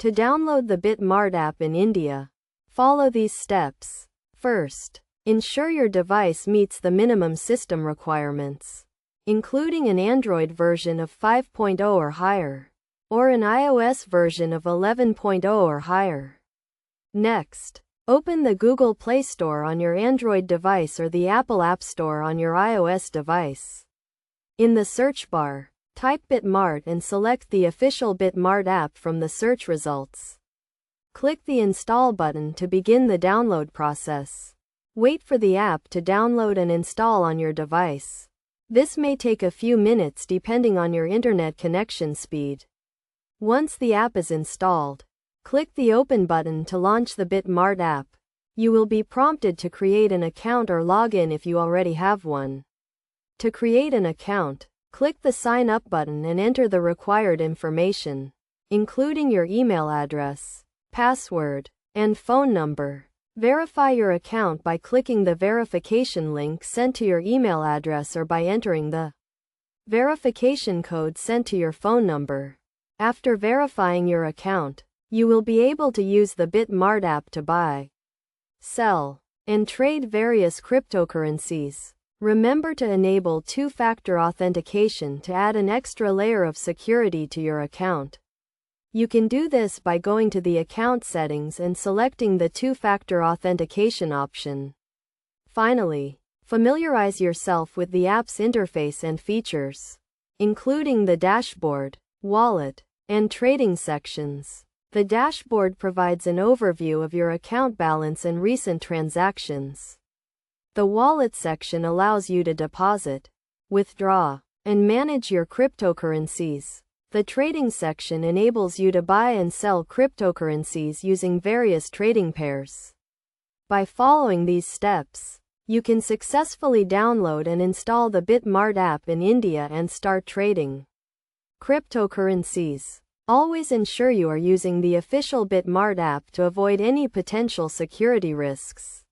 To download the Bitmart app in India, follow these steps. First, ensure your device meets the minimum system requirements, including an Android version of 5.0 or higher, or an iOS version of 11.0 or higher. Next, open the Google Play Store on your Android device or the Apple App Store on your iOS device. In the search bar, type Bitmart and select the official Bitmart app from the search results. Click the Install button to begin the download process. Wait for the app to download and install on your device. This may take a few minutes depending on your internet connection speed. Once the app is installed, click the Open button to launch the Bitmart app. You will be prompted to create an account or log in if you already have one. To create an account, click the Sign Up button and enter the required information, including your email address, password, and phone number. Verify your account by clicking the verification link sent to your email address or by entering the verification code sent to your phone number. After verifying your account, you will be able to use the Bitmart app to buy, sell, and trade various cryptocurrencies. Remember to enable two-factor authentication to add an extra layer of security to your account. You can do this by going to the account settings and selecting the two-factor authentication option. Finally, familiarize yourself with the app's interface and features, including the dashboard, wallet, and trading sections. The dashboard provides an overview of your account balance and recent transactions. The wallet section allows you to deposit, withdraw, and manage your cryptocurrencies. The trading section enables you to buy and sell cryptocurrencies using various trading pairs. By following these steps, you can successfully download and install the Bitmart app in India and start trading cryptocurrencies. Always ensure you are using the official Bitmart app to avoid any potential security risks.